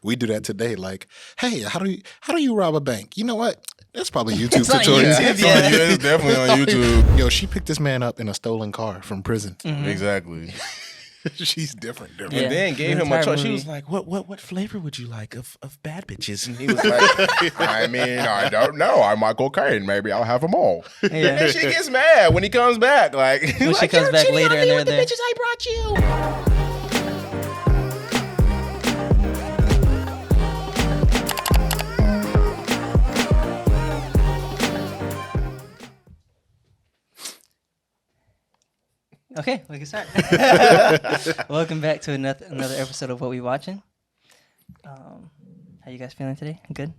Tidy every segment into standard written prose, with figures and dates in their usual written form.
We do that today. Like, hey, how do you rob a bank? You know what? That's probably YouTube It's on tutorial. YouTube, Yeah, it's definitely on YouTube. Yo, she picked this man up in a stolen car from prison. Exactly. She's different. And Yeah. then gave The him a entire choice. She movie. was like, "What flavor would you like of bad bitches?" And he was like, "I mean, I don't know. I'm Michael Caine. Maybe I'll have them all." Yeah. And then she gets mad when he comes back. Like When she comes back later and they're there. bitches I brought you. Okay, we can start. Welcome back to another episode of What We Watching. How you guys feeling today? Good?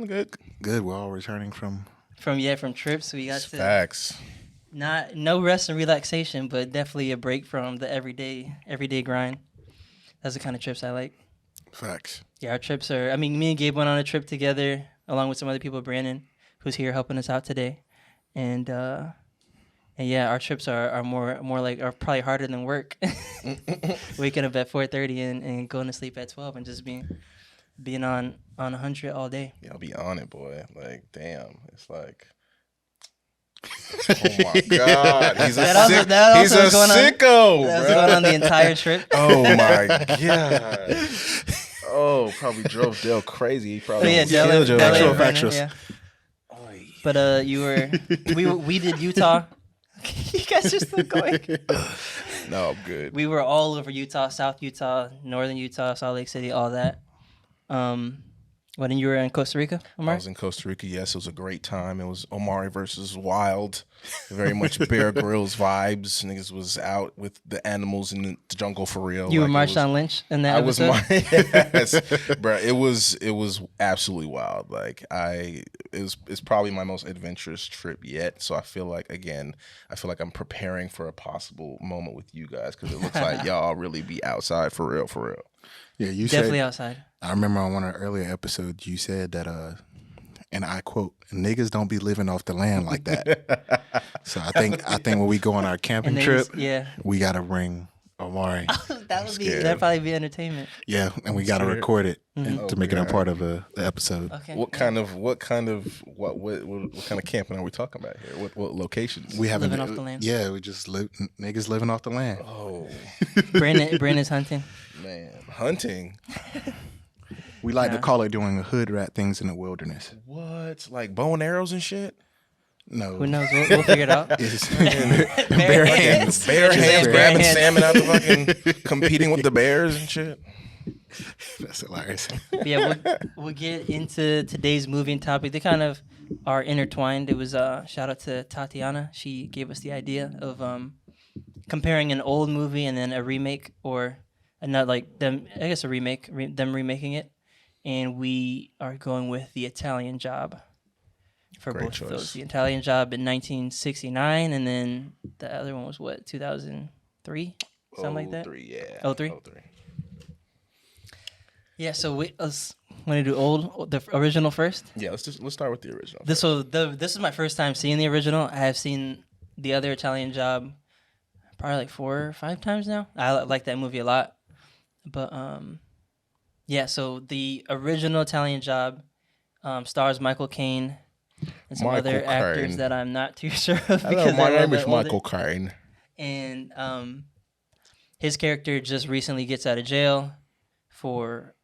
Good. Good. We're all returning from. From trips. We got to Facts. no rest and relaxation, but definitely a break from the everyday grind. That's the kind of trips I like. Facts. Yeah, our trips are. I mean, me and Gabe went on a trip together along with some other people. Brandon, who's here helping us out today, and yeah, our trips are more like are probably harder than work. Waking up at 4:30 and going to sleep at 12 and just being on 100 all day. Yeah, I'll be on it, boy. Like, damn. It's like, oh my God. He's a sicko, That was bro. going on the entire trip. Oh my God. Oh, probably drove Dale crazy. He probably Oh, yeah, killed Dale your Factual, ass. Brandon, factuals. yeah. But we did Utah. You guys are still going. No, I'm good. We were all over Utah, South Utah, Northern Utah, Salt Lake City, all that. When you were in Costa Rica, I Omar? was in Costa Rica. Yes, it was a great time. It was Omari versus Wild. Very much Bear Grylls vibes. Niggas was out with the animals in the jungle for real. You were Like, it was- Marshawn Lynch in that I was episode? yes, bro. It was absolutely wild. Like it's probably my most adventurous trip yet. So I feel like I'm preparing for a possible moment with you guys because it looks like y'all really be outside for real, for real. Yeah, you Definitely said. outside. I remember on one of the earlier episodes you said that, and I quote, "Niggas don't be living off the land like that." So I think when we go on our camping And trip, yeah. we gotta bring Omari. That'd probably be entertainment. Yeah, and we gotta Scared. record it Mm-hmm. to make it a part of the episode. Okay. What kind of kind of camping are we talking about here? What locations? We haven't Living off the land. Yeah, we just niggas living off the land. Oh Brandon's hunting. man, hunting. We like to Nah. call it doing hood rat things in the wilderness. What? Like bow and arrows and shit? No, Who knows? We'll figure it out. It's Bare hands. Bare hands Bare grabbing hands. salmon out the fucking competing with the bears and shit. That's hilarious. But yeah, we'll get into today's movie and topic. They kind of are intertwined. It was shout out to Tatiana. She gave us the idea of comparing an old movie and then a remake or another like them. I guess a remake. Them remaking it, and we are going with The Italian Job for Great both of those. choice. The Italian Job in 1969, and then the other one was what 2003, something like that. 03, yeah. 03? 03. Yeah. So we want to do the original first. Yeah, let's start with the original. This is my first time seeing the original. I have seen the other Italian Job probably like 4 or 5 times now. I like that movie a lot. But yeah, so the original Italian Job stars Michael Caine and some Michael other actors Caine. that I'm not too sure of Hello, my they're a name little is bit older. Michael Caine. And his character just recently gets out of jail for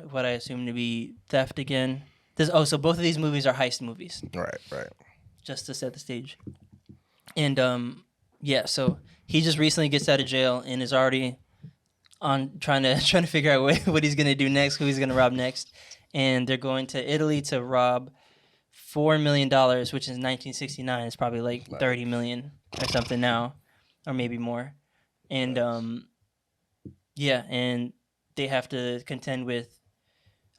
what I assume to be theft again. So both of these movies are heist movies, Right. just to set the stage. And yeah, so he just recently gets out of jail and is already on trying to figure out what he's gonna do next, who he's gonna rob next, and they're going to Italy to rob $4 million, which in 1969 is probably like 30 million or something now, or maybe more. And yeah, and they have to contend with,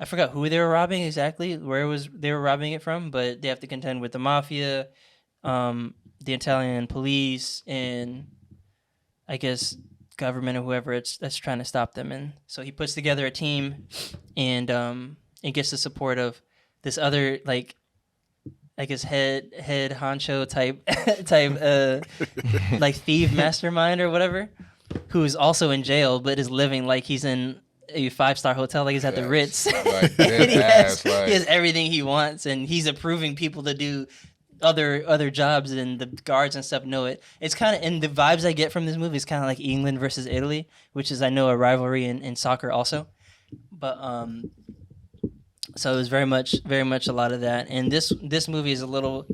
I forgot who they were robbing exactly, where they were robbing it from, but they have to contend with the mafia, the Italian police, and I guess government or whoever that's trying to stop them. And so he puts together a team, and it gets the support of this other like, I guess head honcho type like thief mastermind or whatever, who is also in jail but is living like he's in a 5-star hotel, like he's at the Ritz. Like, And he ass, he has everything he wants, and he's approving people to do other jobs, and the guards and stuff know it. It's kind of, and the vibes I get from this movie is kind of like England versus Italy, which is, I know, a rivalry in soccer also. But so it was very much a lot of that. And this movie is a little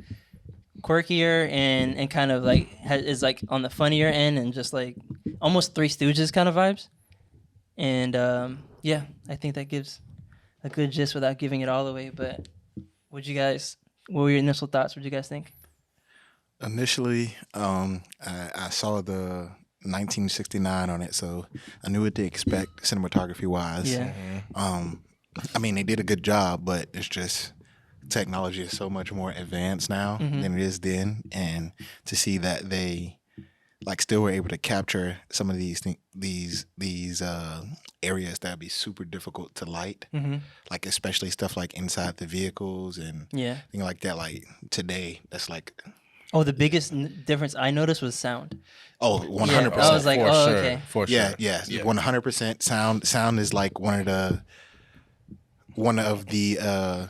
quirkier and kind of like is like on the funnier end, and just like almost Three Stooges kind of vibes. And yeah, I think that gives a good gist without giving it all away. But what were your initial thoughts? What did you guys think? Initially, I saw the 1969 on it, so I knew what to expect cinematography wise. Yeah. I mean, they did a good job, but it's just technology is so much more advanced now than it is then, and to see that they like still were able to capture some of these areas that would be super difficult to light, like especially stuff like inside the vehicles and things like that. Like today, that's like. Oh, the biggest difference I noticed was sound. Oh, 100%. I was like, okay. For sure. Yeah, 100%. Sound is like one of the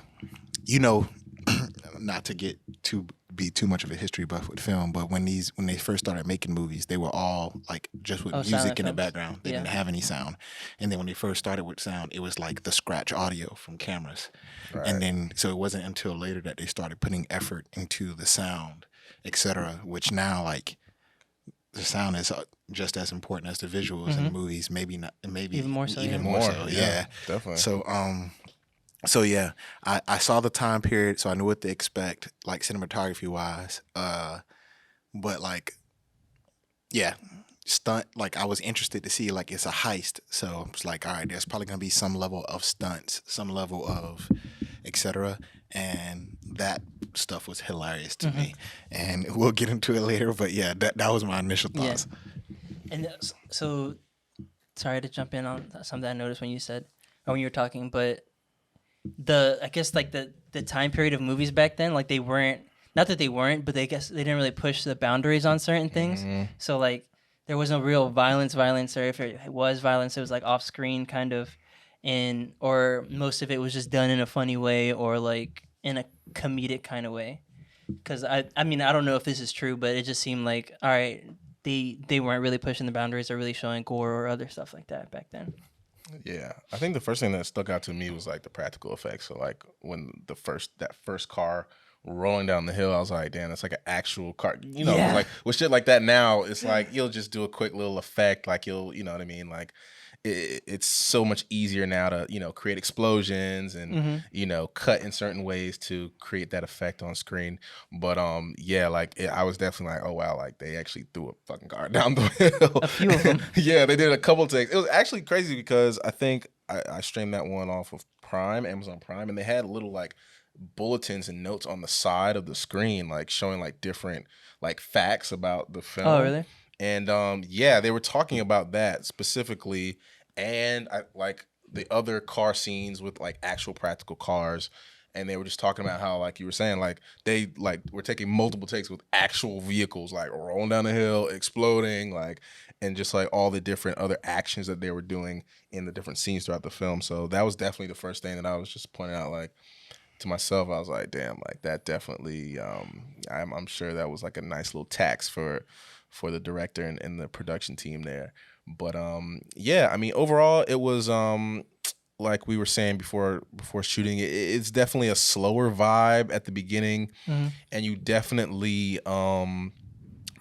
not to be too much of a history buff with film, but when they first started making movies, they were all like just with music in the background. They didn't have any sound. And then when they first started with sound, it was like the scratch audio from cameras. Right. And then so it wasn't until later that they started putting effort into the sound, etc., which now like the sound is just as important as the visuals in the movies, maybe even more so. Yeah, definitely. So yeah, I saw the time period, so I knew what to expect, like cinematography wise. But like, yeah, stunt. Like I was interested to see, like, it's a heist, so I was like, all right, there's probably gonna be some level of stunts, some level of etc. And that stuff was hilarious to me, and we'll get into it later. But yeah, that was my initial thoughts. Yeah. And so, sorry to jump in on something I noticed when you were talking, but I guess like the time period of movies back then, like they weren't, not that they weren't, but I guess they didn't really push the boundaries on certain things. So like there was no real violence, or if it was violence, it was like off screen kind of, or most of it was just done in a funny way or like in a comedic kind of way. Because I mean, I don't know if this is true, but it just seemed like, all right, they weren't really pushing the boundaries or really showing gore or other stuff like that back then. Yeah, I think the first thing that stuck out to me was like the practical effects. So like when that first car rolling down the hill, I was like, damn, that's like an actual car. You know, like with shit like that now, it's like you'll just do a quick little effect, like you know what I mean? Like it's so much easier now to, create explosions and, cut in certain ways to create that effect on screen. But I was definitely like, oh wow, like they actually threw a fucking car down the hill. A few of them. Yeah, they did a couple takes. It was actually crazy because I think I streamed that one off of Amazon Prime, and they had little like bulletins and notes on the side of the screen, like showing like different like facts about the film. Oh, really? And they were talking about that specifically, and I like the other car scenes with like actual practical cars, and they were just talking about how, like you were saying, like they like were taking multiple takes with actual vehicles like rolling down the hill, exploding, like, and just like all the different other actions that they were doing in the different scenes throughout the film. So that was definitely the first thing that I was just pointing out, like to myself. I was like, damn, like that definitely. I'm sure that was like a nice little tax for the director and the production team there. But I mean, overall it was like we were saying before shooting, it's definitely a slower vibe at the beginning, and you definitely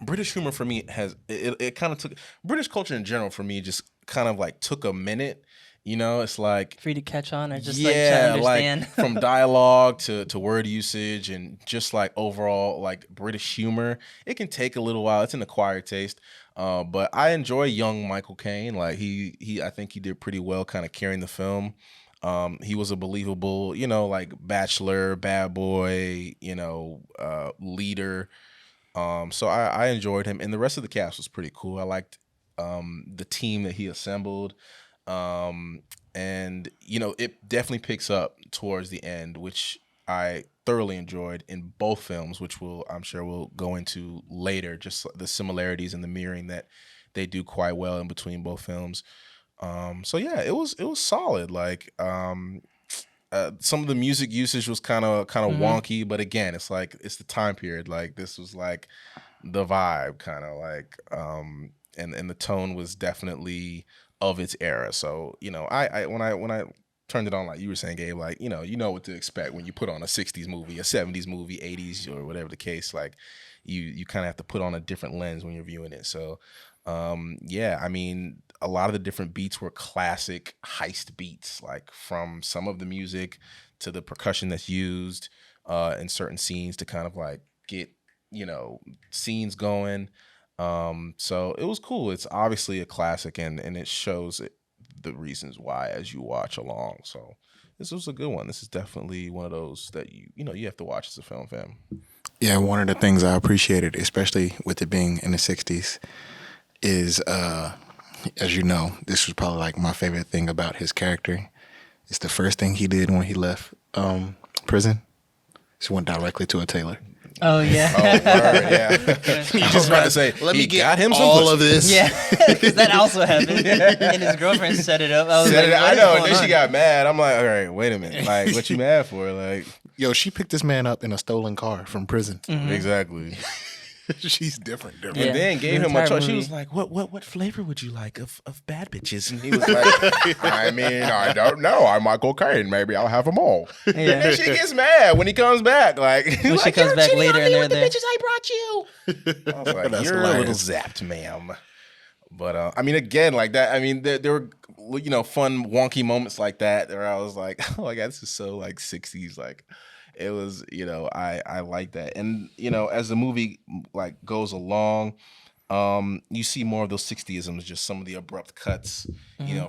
British humor for me it kind of took, British culture in general for me just kind of like took a minute. It's like free to catch on or just like trying to understand. Like from dialogue to word usage and just like overall like British humor, it can take a little while. It's an acquired taste. But I enjoy young Michael Caine. Like he I think he did pretty well kind of carrying the film. He was a believable, like bachelor, bad boy, leader. So I enjoyed him, and the rest of the cast was pretty cool. I liked the team that he assembled. And it definitely picks up towards the end, which I thoroughly enjoyed in both films, which I'm sure we'll go into later, just the similarities and the mirroring that they do quite well in between both films. So yeah, it was solid. Like some of the music usage was kind of wonky, but again, it's like it's the time period. Like this was like the vibe, kind of like, and the tone was definitely of its era. So I when I turned it on, like you were saying, Gabe, like you know what to expect when you put on a '60s movie, a '70s movie, '80s, or whatever the case. Like you kind of have to put on a different lens when you're viewing it. So yeah, I mean, a lot of the different beats were classic heist beats, like from some of the music to the percussion that's used in certain scenes to kind of like get scenes going. So it was cool. It's obviously a classic, and it shows the reasons why as you watch along. So this was a good one. This is definitely one of those that you have to watch as a film fan. Yeah, one of the things I appreciated, especially with it being in the '60s, is as you know, this was probably like my favorite thing about his character. It's the first thing he did when he left prison. He went directly to a tailor. Oh yeah. Oh, word, yeah. You just about to say, let me get got him some all pussy. of this. Yeah, because that also happened, and his girlfriend set it up. I was like, I know, and then she got mad. I'm like, all right, wait a minute. Like, what you mad for? Like, Yo, she picked this man up in a stolen car from prison. Mm-hmm. Exactly. She's different. And then gave him a choice. She was like, what flavor would you like of bad bitches? And he was like, I mean, I don't know. I'm Michael Caine. Maybe I'll have them all. Yeah. And then she gets mad when he comes back. Like, when she comes back later and they're there. The bitches I brought you. I was like, you're a little zapped, ma'am. But I mean, again, like that. I mean, there were fun wonky moments like that where I was like, oh my god, this is so like '60s. Like, it was, I like that. And as the movie like goes along, you see more of those '60isms, just some of the abrupt cuts,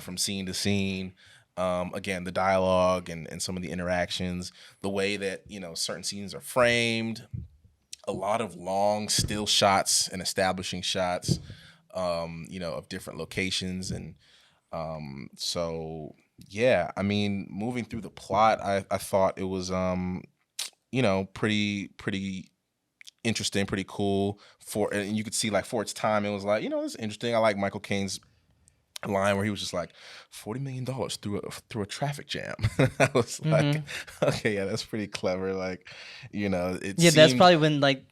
from scene to scene. Again, the dialogue and some of the interactions, the way that certain scenes are framed, a lot of long still shots and establishing shots. Of different locations. And so, yeah, I mean, moving through the plot, I thought it was, pretty interesting, pretty cool and you could see like for its time, it was like, it's interesting. I like Michael Caine's line where he was just like $40 million through a traffic jam. I was like, okay, yeah, that's pretty clever. Like, that's probably when like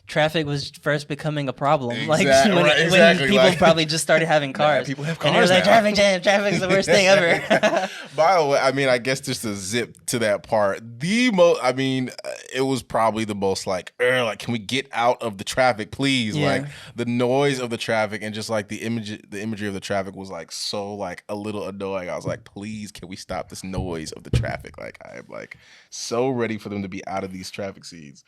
traffic was first becoming a problem. Exactly, when people probably just started having cars. People have cars. And it was like, traffic jam, traffic's the worst thing ever. By the way, I mean, I guess just to zip to that part, it was probably the most like, can we get out of the traffic, please? Yeah. Like the noise of the traffic and just like the imagery of the traffic was like so like a little annoying. I was like, please, can we stop this noise of the traffic? Like I am like so ready for them to be out of these traffic scenes.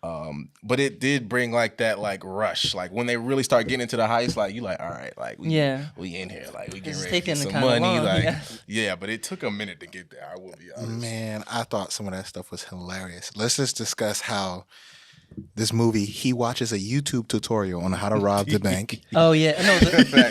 But it did bring like that like rush, like when they really start getting into the heist, like you like, all right, like we in here, like we getting ready to get some money, long, like yeah, but it took a minute to get there. I will be honest. Man, I thought some of that stuff was hilarious. Let's just discuss how this movie, he watches a YouTube tutorial on how to rob the bank. Oh yeah, no.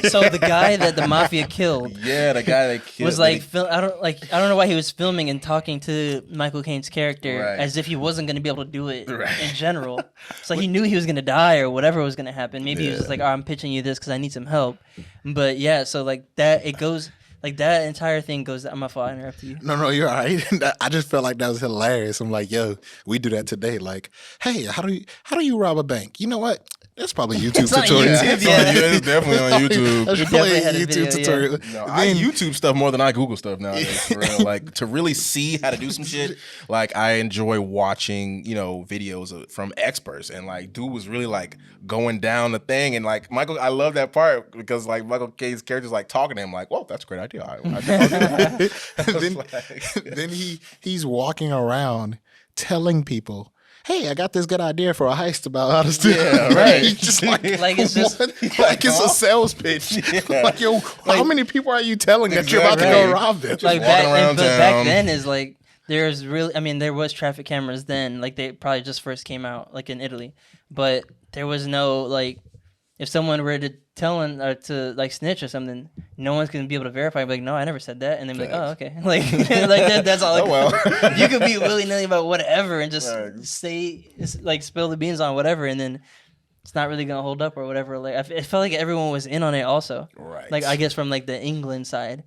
So the guy that the mafia killed, the guy that killed was like, I don't know why he was filming and talking to Michael Caine's character as if he wasn't going to be able to do it in general. So he knew he was going to die or whatever was going to happen. Maybe he was just like, I'm pitching you this because I need some help. But yeah, so like that, it goes. Like that entire thing goes. I'm my fault. I interrupted you. No, you're all right. I just felt like that was hilarious. I'm like, yo, we do that today. Like, hey, how do you rob a bank? You know what? That's probably YouTube tutorial. It's definitely on YouTube. That's probably a YouTube tutorial. No, I YouTube stuff more than I Google stuff nowadays. For real. Like to really see how to do some shit. Like I enjoy watching, videos from experts, and like dude was really like going down the thing, and like Michael, I love that part because like Michael Caine's character's like talking to him, like, "Whoa, that's a great idea." Then he's walking around telling people, hey, I got this good idea for a heist about how to steal. Yeah, right. Just like it's just like it's a sales pitch. Yeah. Like, yo, how many people are you telling that you're about to go rob them? Like back then is like there was traffic cameras then. Like they probably just first came out like in Italy, but there was no like if someone were to to like snitch or something, no one's gonna be able to verify. Like, no, I never said that, and then be like, oh, okay, like that's all. You could be willy nilly about whatever and just say like spill the beans on whatever, and then it's not really gonna hold up or whatever. Like it felt like everyone was in on it also. Right. Like I guess from like the England side.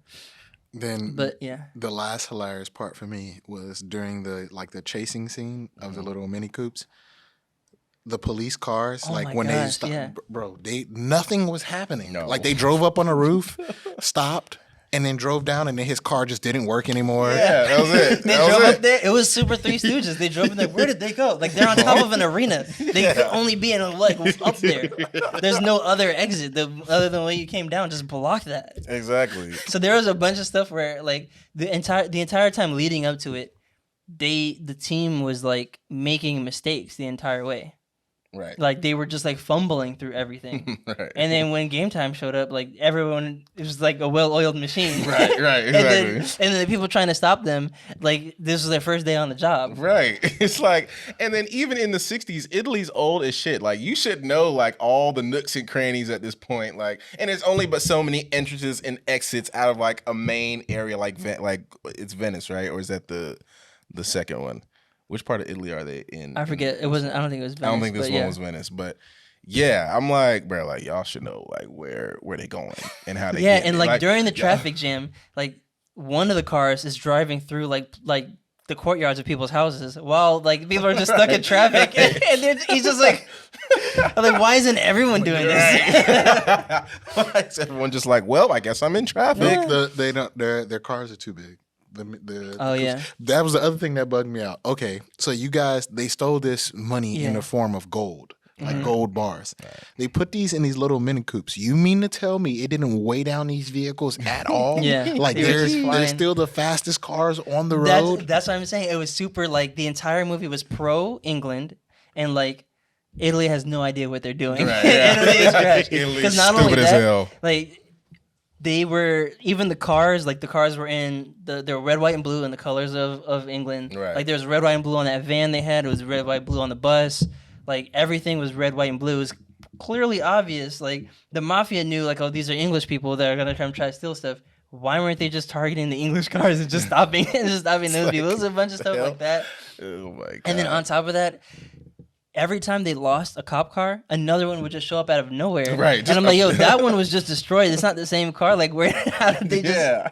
Then, but yeah, the last hilarious part for me was during the chasing scene of the little Mini Coopes. The police cars, they stopped, bro, nothing was happening. No. Like they drove up on a roof, stopped, and then drove down, and then his car just didn't work anymore. Yeah, that was it. They drove up there. It was super Three Stooges. They drove in there. Where did they go? Like they're on top of an arena. They could only be in up there. There's no other exit other than when you came down. Just block that. Exactly. So there was a bunch of stuff where like the entire time leading up to it, the team was like making mistakes the entire way. Right. Like they were just like fumbling through everything. Right. And then when game time showed up, like everyone, it was like a well-oiled machine. Right, exactly. and then the people trying to stop them, like this was their first day on the job. Right. It's like, and then even in the 60s, Italy's old as shit. Like you should know like all the nooks and crannies at this point. Like, and there's only but so many entrances and exits out of like a main area like it's Venice, right? Or is that the second one? Which part of Italy are they in? I forget. It wasn't. I don't think it was Venice. I don't think this one was Venice, but yeah, I'm like, bro, like y'all should know like where they going and how they. Yeah, get and it. like during the traffic jam, like one of the cars is driving through like the courtyards of people's houses while like people are just stuck in traffic, and then he's just like, I'm like, why isn't everyone doing this? Why is everyone just like, well, I guess I'm in traffic. They don't. Their cars are too big. That was the other thing that bugged me out. Okay, so you guys, they stole this money in the form of gold, like gold bars. Right. They put these in these little Mini Coopes. You mean to tell me it didn't weigh down these vehicles at all? Yeah, like they're still the fastest cars on the road. That's what I'm saying. It was super like the entire movie was pro England, and like Italy has no idea what they're doing. Right, yeah. Italy is trash because not only that, like. They were even the cars were in they were red, white, and blue in the colors of England. Right. Like there was red, white, and blue on that van they had. It was red, white, blue on the bus. Like everything was red, white, and blue. It was clearly obvious. Like the mafia knew, like, oh, these are English people that are gonna try to steal stuff. Why weren't they just targeting the English cars and just stopping those people? There was a bunch of stuff like that. Oh my god! And then on top of that, every time they lost a cop car, another one would just show up out of nowhere. Right. And I'm like, yo, that one was just destroyed. It's not the same car. Like, how did they just... Yeah.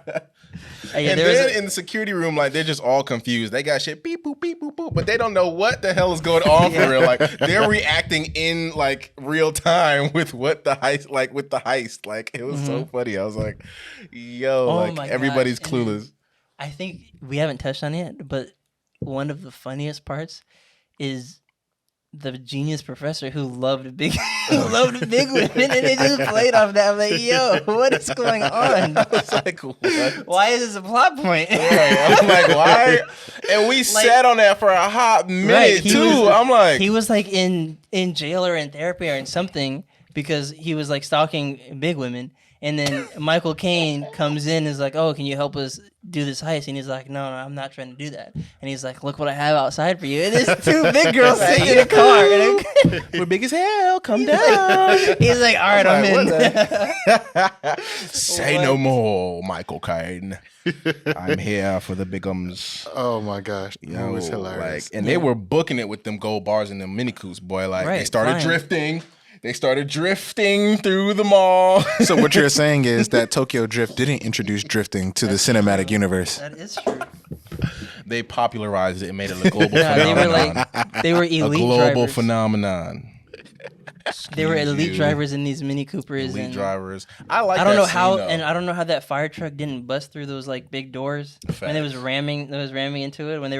And then in the security room, like, they're just all confused. They got shit, beep, boop, beep, boop, boop, but they don't know what the hell is going on for real. Like, they're reacting in, like, real time with what the heist, Like, it was so funny. I was like, yo, everybody's clueless. I think we haven't touched on it yet, but one of the funniest parts is the genius professor who loved big women, and they just played off that. I'm like, yo, what is going on? I was like, what? Why is this a plot point? I'm like, why? And we sat on that for a hot minute too. I'm like, he was like in jail or in therapy or in something because he was like stalking big women. And then Michael Caine comes in and is like, oh, can you help us do this heist? And he's like, no, I'm not trying to do that. And he's like, look what I have outside for you. And there's two big girls sitting in a car. We're big as hell. Come down. He's like, all right, I'm in. Say no more, Michael Caine. I'm here for the bigums. Oh my gosh. That was hilarious. Like, and they were booking it with them gold bars and them Mini Coopes, boy. Like, they started drifting. They started drifting through the mall. So what you're saying is that Tokyo Drift didn't introduce drifting to the cinematic universe. That is true. They popularized it and made it a global phenomenon. They were elite a global drivers. phenomenon. They were elite drivers in these Mini Coopers. Elite and drivers. I don't know how, and I don't know how that fire truck didn't bust through those like big doors when it was ramming into it when they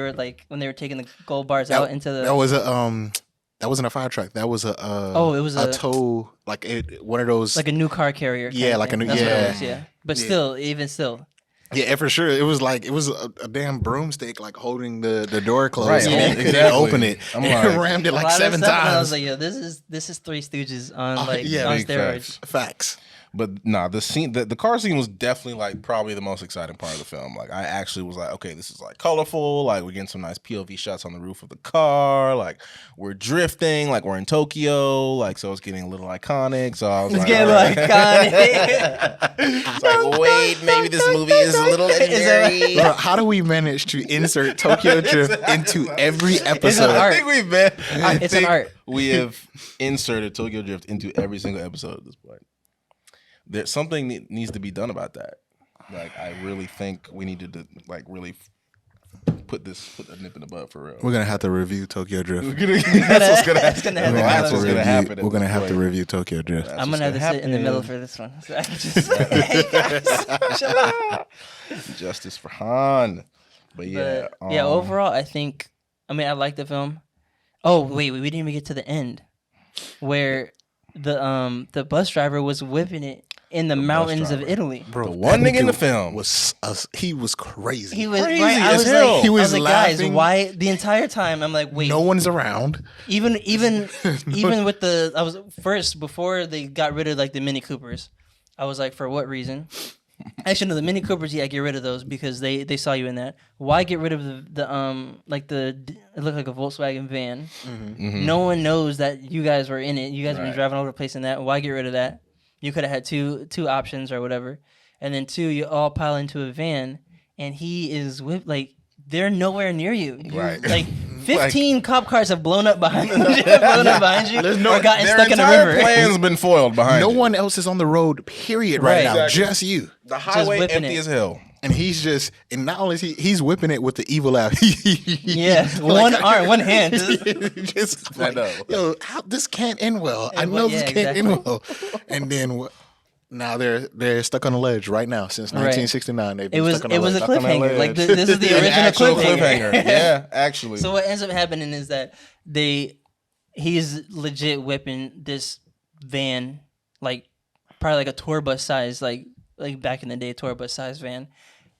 were taking the gold bars out into the. That wasn't a fire truck. That was it was a tow, one of those, like a new car carrier. Yeah, like a new, But still, even still. Yeah, for sure. It was a damn broomstick, like holding the door closed. Right, and exactly. Open it. I'm like, rammed it like 7 times. I was like, yo, this is Three Stooges on on steroids. Facts. But nah, the car scene was definitely like probably the most exciting part of the film. Like I actually was like, okay, this is like colorful. Like we're getting some nice POV shots on the roof of the car. Like we're drifting. Like we're in Tokyo. Like so it's getting a little iconic. So I was It's like, getting iconic. it's like, wait, maybe this movie is a little legendary. Bro, how do we manage to insert Tokyo Drift into every episode? art. I think we've been. It's an art. We have inserted Tokyo Drift into every single episode at this point. There's something that needs to be done about that. Like, I really think we need to like really put a nip in the bud for real. We're gonna have to review Tokyo Drift. That's what's gonna happen. That's what's gonna happen. We're gonna have to review Tokyo Drift. I'm gonna have to sit in the middle for this one. So I can just hey guys, chill out. Justice for Han. But yeah, overall, I like the film. Oh wait, we didn't even get to the end, where the bus driver was whipping it in the mountains of Italy. Bro, the one nigga in the film he was crazy. He was crazy right. as hell. He was guys, laughing. why the entire time? I'm like, wait, No one's around. even with I was first before they got rid of like the Mini Coopers. I was like, for what reason? Actually, no, the Mini Coopers, yeah, get rid of those because they saw you in that. Why get rid of the it looked like a Volkswagen van. Mm-hmm. No one knows that you guys were in it. You guys have been Right. driving all over the place in that. Why get rid of that? You could have had two options or whatever. And then two, you all pile into a van and he is with like they're nowhere near you. Right. Like 15 cop cars have blown up behind you, or gotten their stuck in a entire river. plan's been foiled behind No you. one else is on the road, period, right Right. now. Exactly. Just you. The highway whipping empty it. as hell. And and not only is he's whipping it with the evil laugh. Yeah, one arm, one hand. Just like, know. yo, this can't end well. I well, know yeah, this can't exactly. end well. And then now they're stuck on the ledge right now since 1969. They've been stuck on the It was a ledge. cliffhanger. Like this is the An original actual cliffhanger. Yeah, actually. So what ends up happening is that he's legit whipping this van, like probably like a tour bus size, like back in the day, tour bus size van,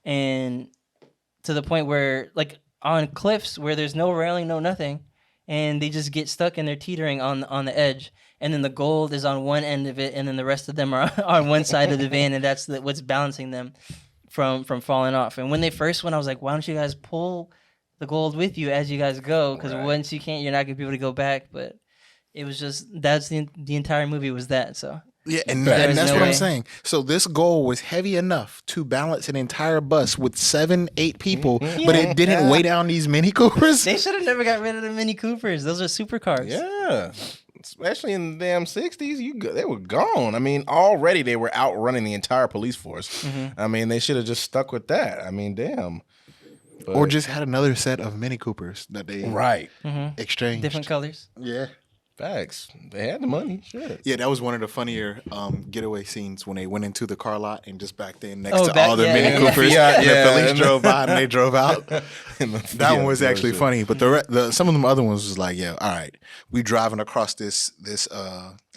and to the point where like on cliffs where there's no railing, no nothing, and they just get stuck and they're teetering on the edge. And then the gold is on one end of it, and then the rest of them are on one side of the van, and that's what's balancing them from falling off. And when they first went, I was like, why don't you guys pull the gold with you as you guys go? Because once you can't, you're not gonna be able to go back. But it was just that's the entire movie was that. So Yeah, and There's that's no what way. I'm saying. So this goal was heavy enough to balance an entire bus with 7-8 people, but it didn't weigh down these Mini Coopers. they should have never got rid of the Mini Coopers. Those are supercars. Yeah. Especially in the damn 60s, they were gone. I mean, already they were outrunning the entire police force. I mean, they should have just stuck with that. I mean, damn. But, Or just had another set of Mini Coopers that they right. exchanged. Different colors. Yeah. Facts. They had the money. Shit. Yeah, that was one of the funnier getaway scenes when they went into the car lot and just backed in next to back- all the yeah, Mini yeah, Coopers. yeah. And Yeah, the police and- drove by and they drove out. That one was Yeah, actually shit. funny. But the some of them other ones was like, yeah, all right, we driving across this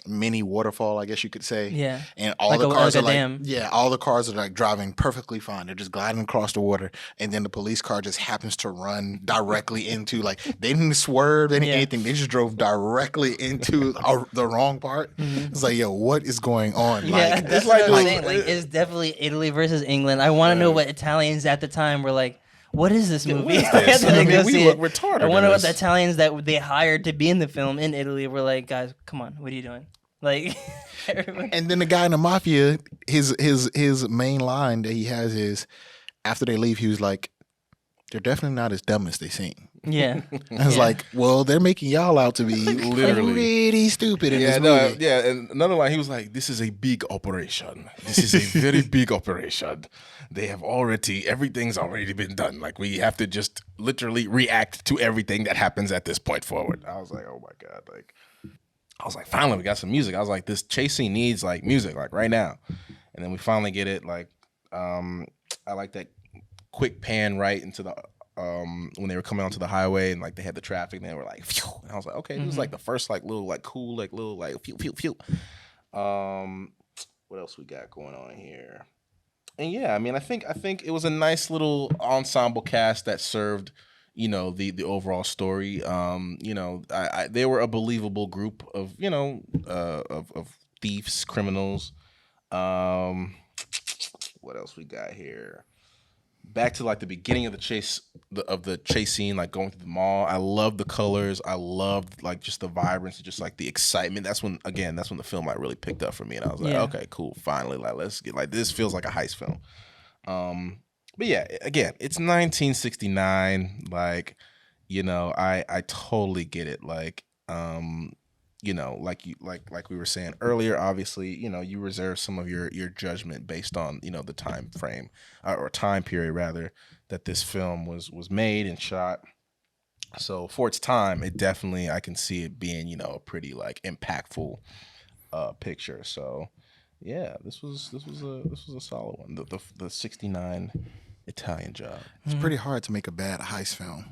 mini waterfall, I guess you could say. Yeah. And all Like the a- cars like are a like, dam. yeah, all the cars are like driving perfectly fine. They're just gliding across the water, and then the police car just happens to run directly into like they didn't swerve, they didn't Yeah. anything. They just drove directly into the wrong part. It's like, yo, what is going on? Yeah, Like, that's like what I'm the- saying. Like, it's definitely Italy versus England. I want to know what Italians at the time were like. What is this movie? what is I had this? to I mean, go we see look it. retarded I wonder in what the this. Italians that they hired to be in the film in Italy were like. Guys, come on, what are you doing? Like, everybody- and then the guy in the mafia, his main line that he has is after they leave, he was like, they're definitely not as dumb as they seem. yeah, I was Yeah. like, well, they're making y'all out to be Literally. really stupid in Yeah, this no, movie. yeah, and another line, he was like, "This is a big operation. This is a very big operation. They have everything's already been done. Like we have to just literally react to everything that happens at this point forward." I was like, "Oh my god!" Like, I was like, "Finally, we got some music." I was like, "This chase scene needs like music, like right now." And then we finally get it. Like, I like that quick pan right into the when they were coming onto the highway and like they had the traffic and they were like, phew. And I was like, okay, this is like the first like little like cool like little like phew phew phew. What else we got going on here? And yeah, I mean, I think it was a nice little ensemble cast that served, you know, the overall story. You know, they were a believable group of, you know, of thieves, criminals. What else we got here? Back to like the beginning of the chase scene, like going through the mall. I love the colors. I loved like just the vibrance, just like the excitement. That's when the film like really picked up for me, and I was like, okay, cool, finally, like let's get like this feels like a heist film. But yeah, again, it's 1969. Like, I totally get it. Like, like we were saying earlier, obviously, you reserve some of your judgment based on, the time frame or time period rather that this film was made and shot. So for its time, it definitely, I can see it being, a pretty like impactful picture. So yeah, this was a solid one. The 69 Italian Job. It's pretty hard to make a bad heist film.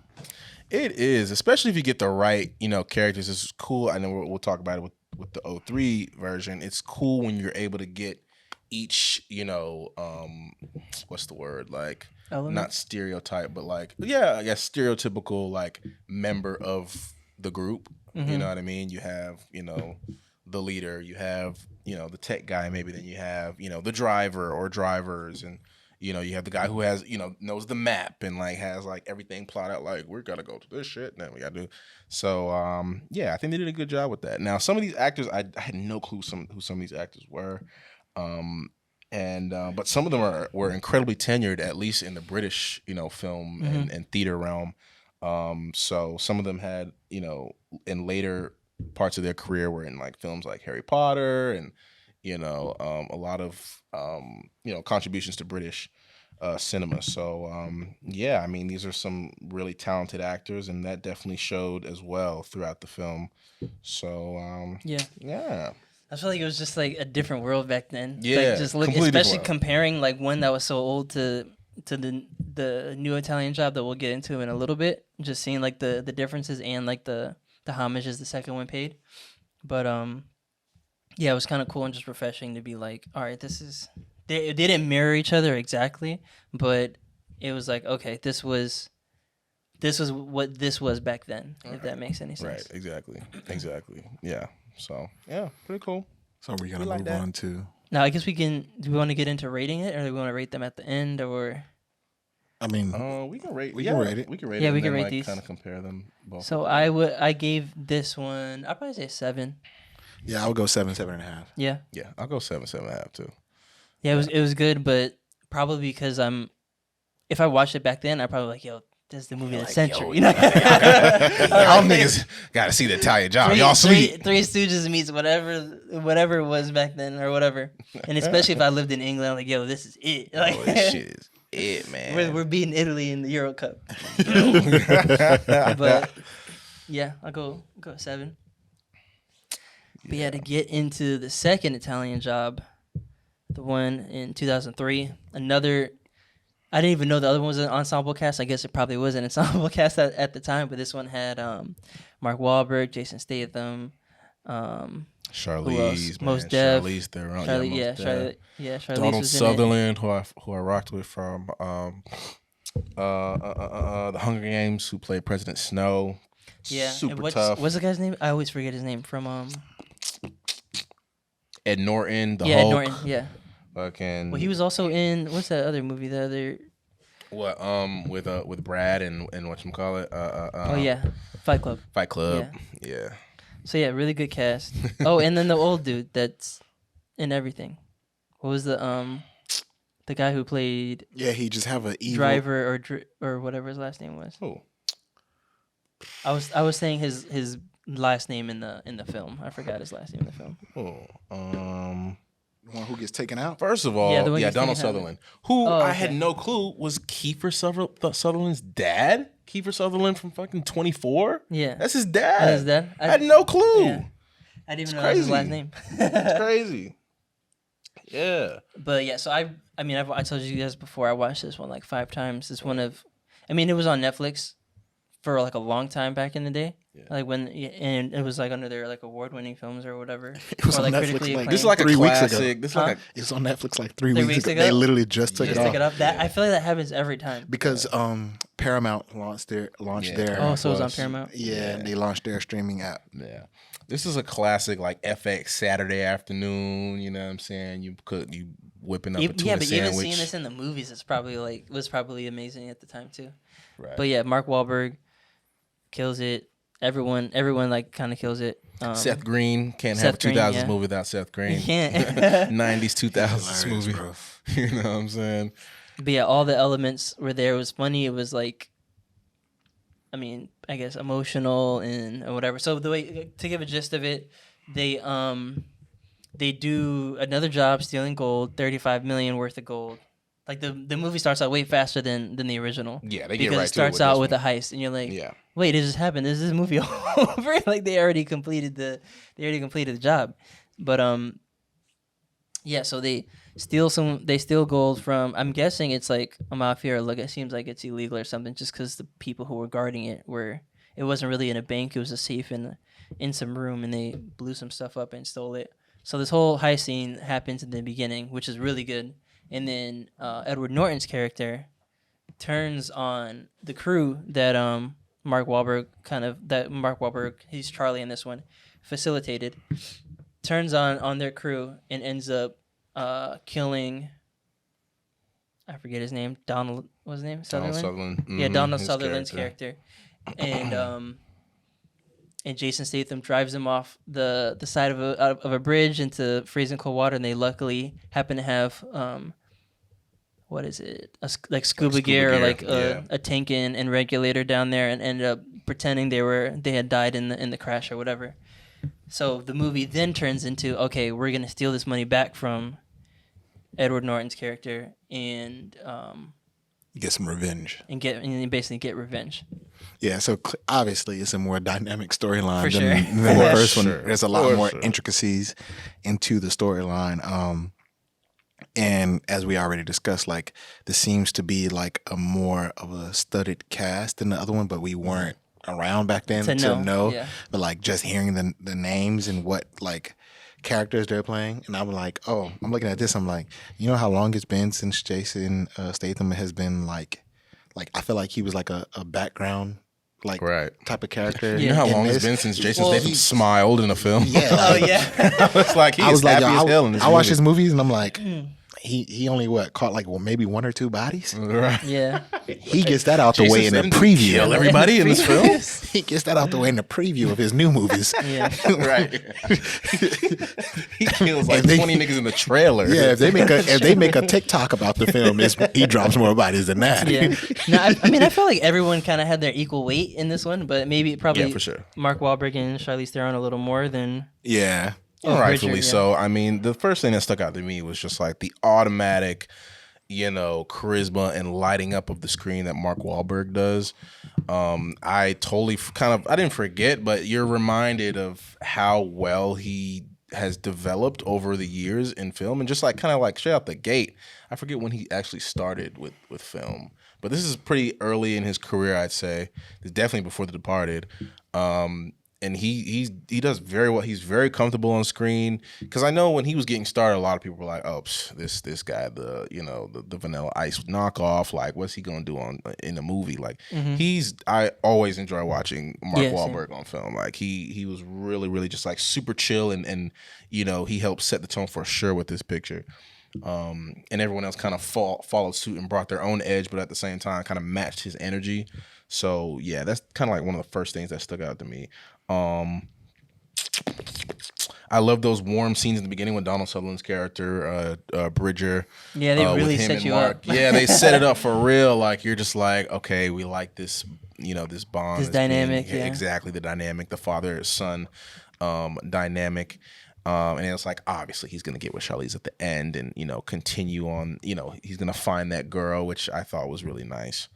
It is, especially if you get the right, characters. It's cool. I know we'll talk about it with the 03 version. It's cool when you're able to get each, what's the word? Like, element? Not stereotype, but like, yeah, I guess stereotypical, like, member of the group. Mm-hmm. You know what I mean? You have, the leader. You have, the tech guy maybe. Then you have, the driver or drivers. And, you have the guy who has, knows the map and like has like everything plotted out. Like we're gonna go to this shit, and then we gotta do. So yeah, I think they did a good job with that. Now some of these actors, I had no clue who some of these actors were, but some of them were incredibly tenured, at least in the British, film and theater realm. So some of them had, in later parts of their career were in like films like Harry Potter and. A lot of, contributions to British cinema. So, yeah, I mean, these are some really talented actors, and that definitely showed as well throughout the film. So, yeah. I feel like it was just like a different world back then. Yeah, like, just especially comparing like one that was so old to the new Italian Job that we'll get into in a little bit. Just seeing like the differences and like the homages the second one paid. But yeah, it was kind of cool and just refreshing to be like, all right, they didn't mirror each other exactly, but it was like, okay, this was what this was back then, if that makes any sense. Right, exactly. Yeah. So, yeah, pretty cool. So we're going to move on to... Now, I guess do we want to get into rating it, or do we want to rate them at the end, or... I mean... we can rate it. We can rate it. We can rate it. Yeah, we can rate these. Kind of compare them both. So I gave this one, I'd probably say 7. Yeah, I would go 7.5. Yeah. Yeah, I'll go 7.5 too. Yeah, it was good, but probably because if I watched it back then, I'd probably like, yo, this is the movie of the century. Y'all niggas gotta see the Italian Job. Y'all sweet. Three Stooges meets whatever it was back then or whatever. And especially if I lived in England, I'm like, yo, this is it. Like, this shit is it, man. We're beating Italy in the Euro Cup. But yeah, I'll go 7. But yeah, to get into the second Italian Job, the one in 2003, I didn't even know the other one was an ensemble cast. I guess it probably was an ensemble cast at the time, but this one had Mark Wahlberg, Jason Statham, Charlize, Mos Def, Charlize Theron, Charlize Donald was Sutherland, who I rocked with from the Hunger Games, who played President Snow. Yeah, super tough. What's the guy's name? I always forget his name from Ed Norton, the Hulk. Hulk. Ed Norton, yeah. Fucking. Well, he was also in what's that other movie? What with Brad and whatchamacallit? Oh yeah, Fight Club. Fight Club. Yeah. So yeah, really good cast. Oh, and then the old dude that's in everything. What was the guy who played? Yeah, he just have a evil driver or whatever his last name was. Oh. I was saying his last name in the film. I forgot his last name in the film. Oh. The one who gets taken out? First of all, Donald Sutherland, who I had no clue was Kiefer Sutherland's dad. Kiefer Sutherland from fucking 24? Yeah. That's his dad. That's his dad? I had no clue. Yeah. I didn't even know that was his last name. It's crazy. Yeah. But yeah, so I told you guys before, I watched this one like 5 times. It's it was on Netflix for like a long time back in the day. Yeah. Like and it was like under their like award-winning films or whatever. It was or, on like, Netflix this is like 3 a weeks classic. ago. This is like it was on Netflix like 3 weeks ago. They literally just took it off. That I feel like that happens every time. Because Paramount launched their Oh, so it was on Paramount. Yeah, they launched their streaming app. Yeah. This is a classic like FX Saturday afternoon, you know what I'm saying? You whipping up a tuna Yeah, but sandwich. even seeing this in the movies was probably amazing at the time too. Right. But yeah, Mark Wahlberg kills it. Everyone like kind of kills it. Seth Green can't have a 2000s movie without Seth Green. You can't. 90s 2000s movie. Bro. You know what I'm saying? But yeah, all the elements were there. It was funny. It was like, I mean, I guess emotional and or whatever. So the way to give a gist of it, they do another job stealing gold, 35 million worth of gold. Like the movie starts out way faster than the original. Yeah, they get because right it starts to it out with a heist, and you're like, yeah. Wait, it just happened. Is this movie over? Like they already completed the job. But yeah, so they steal gold from, I'm guessing it's like a mafia, or it seems like it's illegal or something, just because the people who were guarding it wasn't really in a bank, it was a safe in some room, and they blew some stuff up and stole it. So this whole heist scene happens in the beginning, which is really good. And then Edward Norton's character turns on the crew that Mark Wahlberg, he's Charlie in this one, facilitated, turns on their crew and ends up killing, I forget his name, Donald, what's his name? Sutherland? Donald Sutherland. Mm-hmm. Yeah, Donald Sutherland's character. And Jason Statham drives him off the side of a bridge into freezing cold water, and they luckily happen to have what is it? Like scuba gear, or like a tank and regulator down there, and ended up pretending they had died in the crash or whatever. So the movie then turns into, okay, we're gonna steal this money back from Edward Norton's character and get some revenge. And basically get revenge. Yeah, so obviously it's a more dynamic storyline than the first one. There's a lot more intricacies into the storyline. And as we already discussed, like this seems to be like a more of a studied cast than the other one, but we weren't around back then to know. Yeah. But like just hearing the names and what like characters they're playing, and I'm like, oh, I'm looking at this, I'm like, you know how long it's been since Jason Statham has been like I feel like he was like a background type of character. You know how long it's been since Jason Statham smiled in a film? Yeah. Oh yeah. I was like, he's happy as hell in this movie. I watch his movies and I'm like, he only caught like maybe one or two bodies. Right. Yeah. He gets that out the way in the preview. Kill everybody in this film. He gets that out the way in the preview of his new movies. Yeah. Right. He kills like 20 niggas in the trailer. Yeah. If they make a TikTok about the film, he drops more bodies than that. Yeah. No, I mean, I feel like everyone kind of had their equal weight in this one, but probably for sure. Mark Wahlberg and Charlize Theron a little more than. Yeah. Rightfully so. I mean, the first thing that stuck out to me was just like the automatic, charisma and lighting up of the screen that Mark Wahlberg does. I totally I didn't forget, but you're reminded of how well he has developed over the years in film, and just like kind of like straight out the gate. I forget when he actually started with film, but this is pretty early in his career, I'd say. It's definitely before The Departed. And he does very well. He's very comfortable on screen. Because I know when he was getting started, a lot of people were like, "Oh, this guy, the Vanilla Ice knockoff. Like, what's he gonna do in the movie?" Like, I always enjoy watching Mark Wahlberg on film. Like, he was really, really just like super chill, and he helped set the tone for sure with this picture. And everyone else kind of followed suit and brought their own edge, but at the same time, kind of matched his energy. So yeah, that's kind of like one of the first things that stuck out to me. I love those warm scenes in the beginning with Donald Sutherland's character, Bridger. Yeah, they really set you up. Yeah, they set it up for real. Like, you're just like, okay, we like this, this bond. This dynamic, yeah. Exactly, the dynamic, the father-son dynamic. And it's like, obviously, he's going to get with Charlize at the end and, continue on. He's going to find that girl, which I thought was really nice.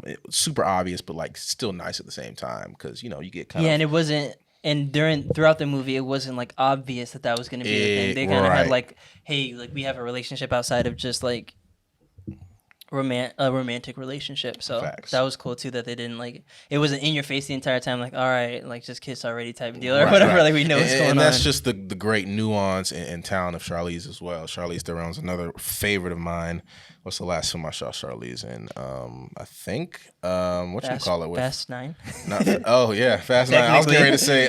It was super obvious, but like still nice at the same time, because you get kind of. Yeah, and it wasn't. And throughout the movie, it wasn't like obvious that was going to be the thing. They kind of had like, hey, like we have a relationship outside of just like a romantic relationship. So Facts. that was cool too that they didn't like it wasn't in your face the entire time like all right like just kiss already type deal or whatever. Like we know what's going on. And that's just the great nuance and talent of Charlize as well. Charlize Theron's another favorite of mine. What's the last film I saw Charlize in? I think Fast 9. Oh yeah, Fast 9. I was getting ready to say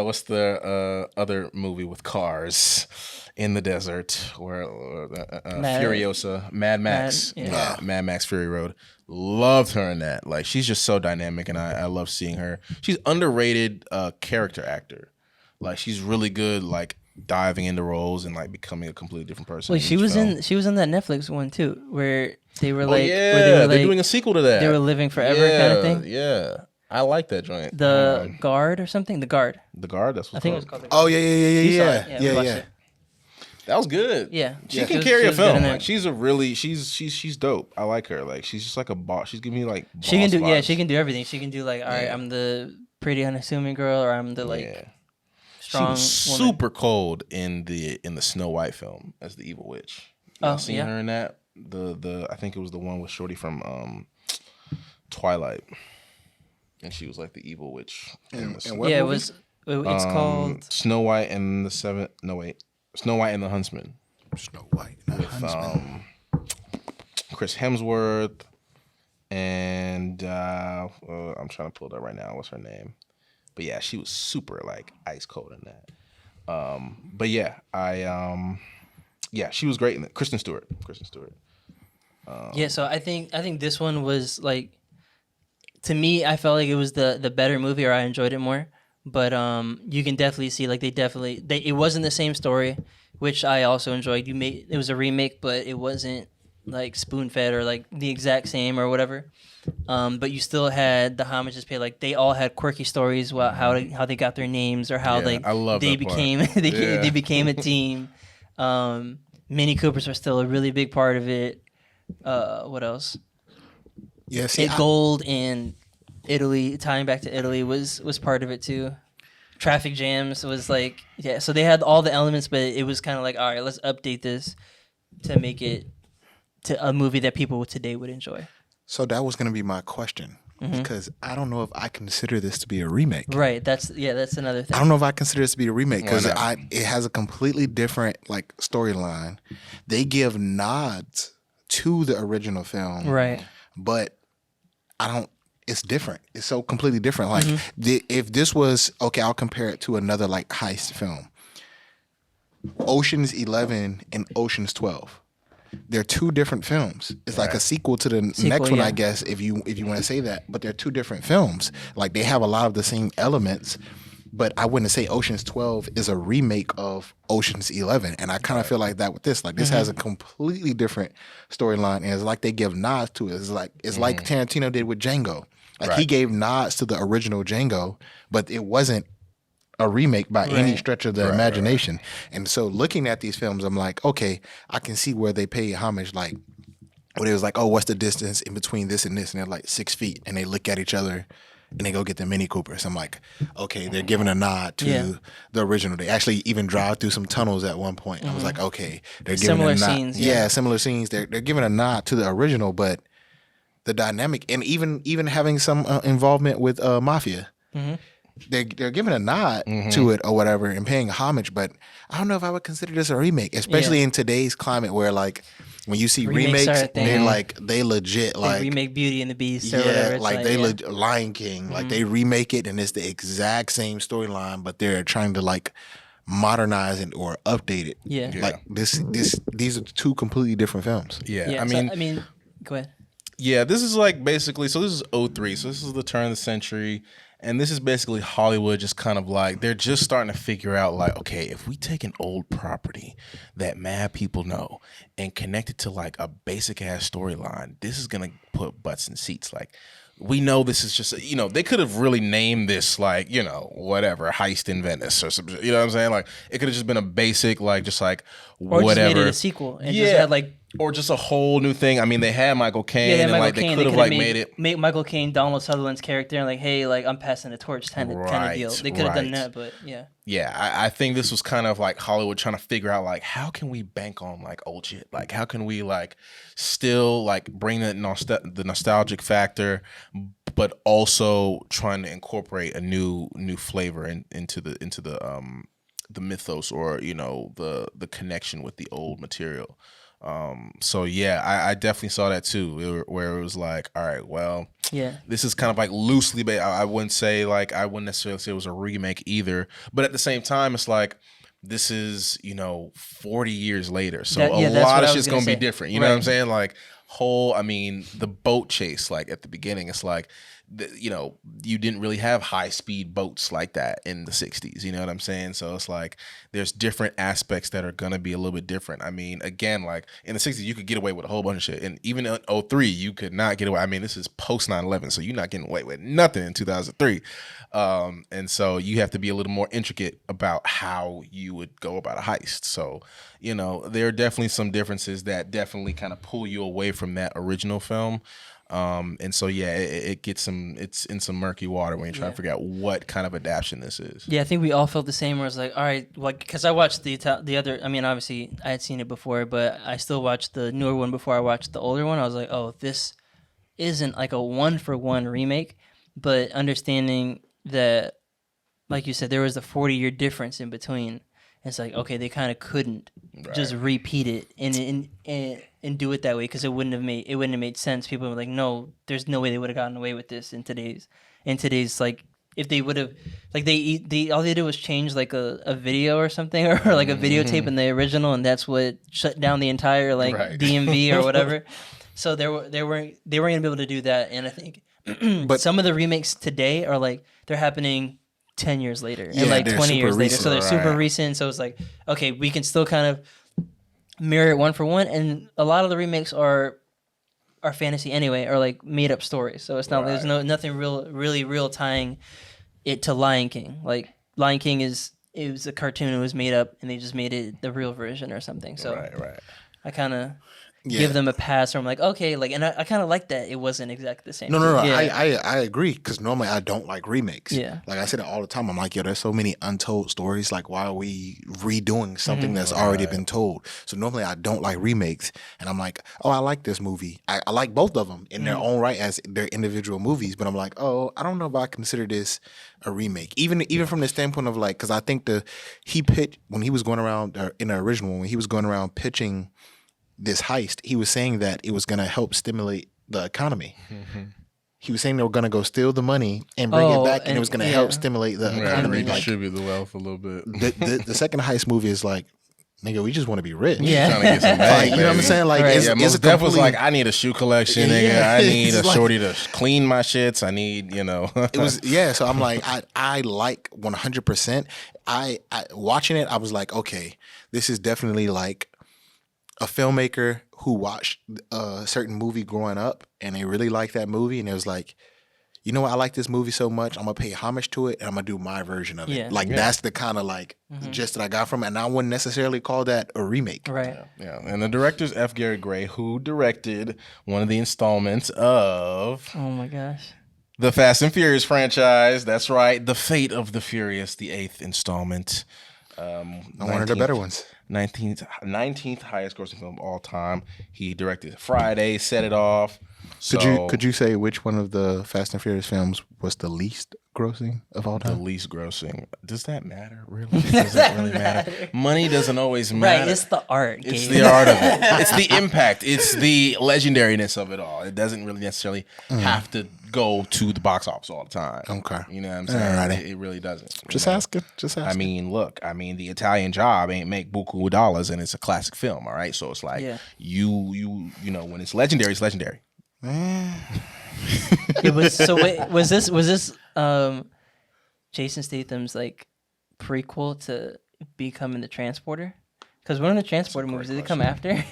what's the other movie with cars in the desert where Furiosa, Mad Max, Mad Max Fury Road. Loved her in that. Like she's just so dynamic, and I love seeing her. She's underrated character actor. Like she's really good. Like diving into roles and like becoming a completely different person. Wait, she was in that Netflix one too, where they were like, they're doing a sequel to that. They were living forever kind of thing. Yeah, I like that joint. The Guard or something. The Guard. The Guard. That's what I think it was called. The Guard. Oh yeah. That was good. Yeah, she can carry a film. Like she's she's dope. I like her. Like she's just like a boss. She's giving me like boss she can do vibes. she can do everything. She can do like all right, I'm the pretty unassuming girl, or I'm the like strong. She was super cold in the Snow White film as the evil witch. You seen her in that? The I think it was the one with Shorty from Twilight, and she was like the evil witch. It's called Snow White and the Seven. No wait. Snow White and the Huntsman. Snow White and the Huntsman. Chris Hemsworth and I'm trying to pull it up right now. What's her name? But yeah, she was super like ice cold in that. But yeah, she was great in it. Kristen Stewart. So I think this one was like, to me, I felt like it was the better movie, or I enjoyed it more. But you can definitely see like it wasn't the same story, which I also enjoyed. It was a remake, but it wasn't like spoon fed or like the exact same or whatever. But you still had the homages paid. Like they all had quirky stories about how they got their names or how they became they became a team. Mini Coopers are still a really big part of it. What else? Yeah, see, Gold and Italy, tying back to Italy was part of it too. Traffic jams was like, so they had all the elements, but it was kind of like, all right, let's update this to make it to a movie that people today would enjoy. So that was going to be my question, because I don't know if I consider this to be a remake. Right, that's another thing. I don't know if I consider this to be a remake because it has a completely different like storyline. They give nods to the original film, right? But it's different. It's so completely different. Like if this was I'll compare it to another like heist film. Ocean's 11 and Ocean's 12. They're two different films. It's like a sequel to the next one, I guess, if you want to say that. But they're two different films. Like they have a lot of the same elements, but I wouldn't say Ocean's 12 is a remake of Ocean's 11. And I kind of feel like that with this. Like this has a completely different storyline, and it's like they give nods to it. It's like Tarantino did with Django. Like he gave nods to the original Django, but it wasn't a remake by any stretch of the imagination. And so looking at these films, I'm like, okay, I can see where they pay homage. Like when it was like, oh, what's the distance in between this and this? And they're like 6 feet, and they look at each other and they go get the Mini Coopers. I'm like, okay, they're giving a nod to the original. They actually even drive through some tunnels at one point. I was like, okay, they're giving similar a nod. Scenes, similar scenes. They're giving a nod to the original, but the dynamic, and even having some involvement with mafia. They're giving a nod to it or whatever and paying homage, but I don't know if I would consider this a remake, especially in today's climate where like when you see remakes they're like they legit like remake Beauty and the Beast or whatever. It's like they Lion King, like they remake it and it's the exact same storyline, but they're trying to like modernize it or update it. Like these are two completely different films. I mean, go ahead. Yeah, this is like basically, so this is 2003, so this is the turn of the century. And this is basically Hollywood just kind of like, they're just starting to figure out like, okay, if we take an old property that mad people know and connect it to like a basic ass storyline, this is going to put butts in seats. Like, we know this is just, they could have really named this like, whatever, Heist in Venice or something. You know what I'm saying? Like, it could have just been a basic, like, just like, or whatever. Or just made it a sequel and just had like Or just a whole new thing. I mean, they had Michael Caine, and Michael like Caine. they could have like made it make Michael Caine Donald Sutherland's character, and like, hey, like I'm passing the torch kind of deal. They could have done that, but yeah. Yeah, I think this was kind of like Hollywood trying to figure out like how can we bank on like old shit, like how can we like still like bring the nostalgic factor, but also trying to incorporate a new flavor into the mythos, or the connection with the old material. So yeah, I definitely saw that too, where it was like, all right, well, yeah, this is kind of like loosely based. I wouldn't necessarily say it was a remake either, but at the same time, it's like this is 40 years later, so a lot of shit's gonna be different. You know what I'm saying? Like the boat chase, like at the beginning, it's like you didn't really have high speed boats like that in the 60s. You know what I'm saying? So it's like there's different aspects that are gonna be a little bit different. I mean, again, like in the 60s, you could get away with a whole bunch of shit, and even in 03, you could not get away. I mean, this is post 9/11, so you're not getting away with nothing in 2003. And so you have to be a little more intricate about how you would go about a heist. So there are definitely some differences that definitely kind of pull you away from that original film. And so yeah, it's in some murky water when you're trying to figure out what kind of adaptation this is. Yeah, I think we all felt the same. Where it's like, all right, like because I watched the other. I mean, obviously I had seen it before, but I still watched the newer one before I watched the older one. I was like, oh, this isn't like a 1-for-1 remake, but understanding that, like you said, there was a 40-year difference in between. It's like, okay, they kind of couldn't just repeat it and do it that way, because it wouldn't have made sense. People were like, no, there's no way they would have gotten away with this in today's like, if they would have, like they all they did was change like a video or something, or like a videotape in the original, and that's what shut down the entire like DMV or whatever. So they weren't gonna be able to do that. And I think but some of the remakes today are like they're happening 10 years later and like 20 years later. So they're super recent. So it's like, okay, we can still kind of mirror it 1-for-1. And a lot of the remakes are fantasy anyway, or like made up stories. So it's not, there's nothing really real tying it to Lion King. Like Lion King it was a cartoon, it was made up, and they just made it the real version or something. So I kind of give them a pass, or I'm like, okay, like, and I kind of like that it wasn't exactly the same. No. Yeah. I agree, because normally I don't like remakes. Yeah. Like I said it all the time. I'm like, yo, there's so many untold stories. Like, why are we redoing something that's already been told? So normally I don't like remakes, and I'm like, oh, I like this movie. I like both of them in their own right as their individual movies, but I'm like, oh, I don't know if I consider this a remake, even from the standpoint of like, because I think he pitched when he was going around in the original one, when he was going around pitching this heist, he was saying that it was going to help stimulate the economy. He was saying they were going to go steal the money and bring it back, and it was going to help stimulate the economy. Redistribute the wealth a little bit. The second heist movie is like, nigga, we just want to be rich. Yeah. Trying to get some bag, you know what I'm saying? Like, Most Def was like, I need a shoe collection, nigga. I need a shorty to clean my shits. I need, It was, so I'm like, I like 100%. I watching it, I was like, okay, this is definitely like a filmmaker who watched a certain movie growing up, and they really liked that movie, and it was like, you know what, I like this movie so much, I'm gonna pay homage to it, and I'm gonna do my version of it. That's the kind of like gist that I got from it, and I wouldn't necessarily call that a remake. Right. Yeah. And the director's F. Gary Gray, who directed one of the installments of, oh my gosh, the Fast and Furious franchise. That's right, The Fate of the Furious, the 8th installment. One of the better ones. 19th highest grossing film of all time. He directed Friday, Set It Off. Could you say which one of the Fast and Furious films was the least grossing of all time? The least grossing. Does that matter? Really? Does that really matter? Money doesn't always matter. Right, it's the art. It's the art of it. It's the impact. It's the legendariness of it all. It doesn't really necessarily have to go to the box office all the time. Okay. You know what I'm saying? Alrighty. It really doesn't. Just asking. I mean, look, The Italian Job ain't make buku dollars, and it's a classic film, all right? So it's like, you know, when it's legendary, it's legendary. Was this Jason Statham's like prequel to Becoming the Transporter? Because one of the Transporter movies, did it come after?